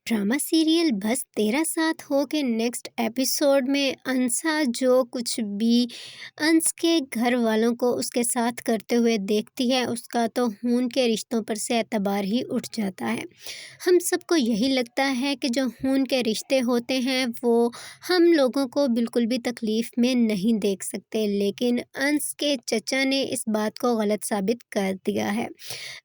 Drama serial बस तेरा साथ हो के नेक्स्ट एपिसोड में अंसा जो कुछ भी अंश के घर वालों को उसके साथ करते हुए देखती है उसका तो खून के रिश्तों पर से एतबार ही उठ जाता है। हम सबको यही लगता है कि जो खून के रिश्ते होते हैं वो हम लोगों को बिल्कुल भी तकलीफ़ में नहीं देख सकते, लेकिन अंश के चचा ने इस बात को गलत साबित कर दिया है।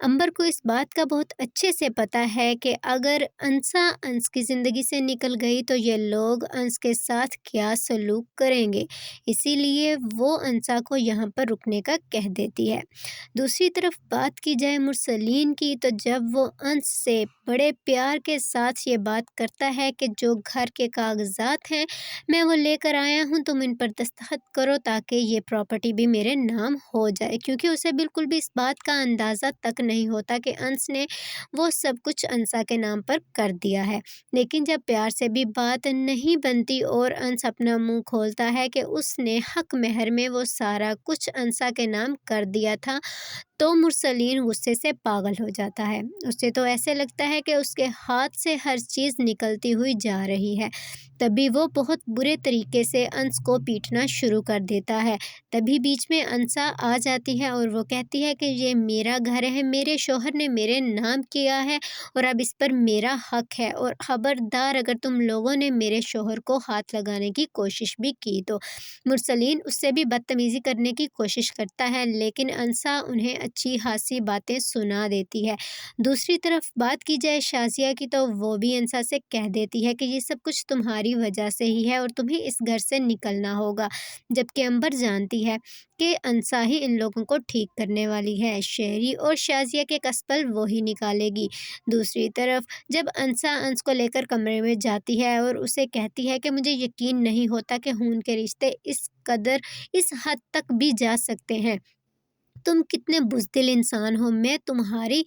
अंबर को इस बात का बहुत अच्छे से पता है कि अगर अंसा अंश की ज़िंदगी से निकल गई तो ये लोग अंश के साथ क्या सलूक करेंगे, इसीलिए वो अंसा को यहाँ पर रुकने का कह देती है। दूसरी तरफ बात की जाए मुरसलीन की, तो जब वो अंश से बड़े प्यार के साथ ये बात करता है कि जो घर के कागजात हैं मैं वो लेकर आया हूँ, तुम इन पर दस्तखत करो ताकि ये प्रॉपर्टी भी मेरे नाम हो जाए, क्योंकि उसे बिल्कुल भी इस बात का अंदाज़ा तक नहीं होता कि अंश ने वो सब कुछ अंसा के नाम पर कर दिया है। लेकिन जब प्यार से भी बात नहीं बनती और अंश अपना मुंह खोलता है कि उसने हक महर में वो सारा कुछ अंसा के नाम कर दिया था, तो मुरसलीन गुस्से से पागल हो जाता है। उसे तो ऐसे लगता है कि उसके हाथ से हर चीज़ निकलती हुई जा रही है। तभी वो बहुत बुरे तरीके से अंश को पीटना शुरू कर देता है। तभी बीच में अंसा आ जाती है और वो कहती है कि ये मेरा घर है, मेरे शौहर ने मेरे नाम किया है और अब इस पर मेरा हक है, और खबरदार अगर तुम लोगों ने मेरे शौहर को हाथ लगाने की कोशिश भी की तो। मुरसलीन उससे भी बदतमीज़ी करने की कोशिश करता है, लेकिन अंसा उन्हें अच्छी खासी बातें सुना देती है। दूसरी तरफ बात की जाए शाज़िया की, तो वो भी अंसा से कह देती है कि ये सब कुछ तुम्हारी वजह से ही है और तुम्हें इस घर से निकलना होगा, जबकि अंबर जानती है कि अंसा ही इन लोगों को ठीक करने वाली है। शेरी और शाज़िया के कस्बल वो ही निकालेगी। दूसरी तरफ जब अंसा अंश को लेकर कमरे में जाती है और उसे कहती है कि मुझे यकीन नहीं होता कि खून के रिश्ते इस कदर इस हद तक भी जा सकते हैं, तुम कितने बुज़दिल इंसान हो, मैं तुम्हारी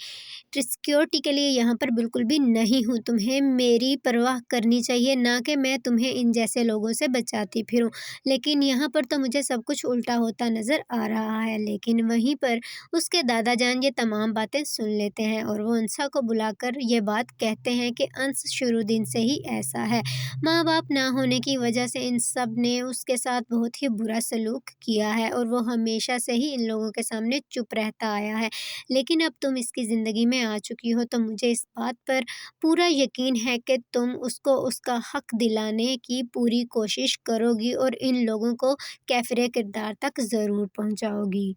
सिक्योरिटी के लिए यहाँ पर बिल्कुल भी नहीं हूँ, तुम्हें मेरी परवाह करनी चाहिए, ना कि मैं तुम्हें इन जैसे लोगों से बचाती फिरूँ। लेकिन यहाँ पर तो मुझे सब कुछ उल्टा होता नज़र आ रहा है। लेकिन वहीं पर उसके दादा जान ये तमाम बातें सुन लेते हैं और वो अंसा को बुलाकर ये बात कहते हैं कि अंश शुरू दिन से ही ऐसा है, माँ बाप ना होने की वजह से इन सब ने उसके साथ बहुत ही बुरा सलूक किया है और वो हमेशा से ही इन लोगों के सामने चुप रहता आया है। लेकिन अब तुम इसकी ज़िंदगी में आ चुकी हो तो मुझे इस बात पर पूरा यकीन है कि तुम उसको उसका हक दिलाने की पूरी कोशिश करोगी और इन लोगों को कैफ़रे किरदार तक ज़रूर पहुँचाओगी।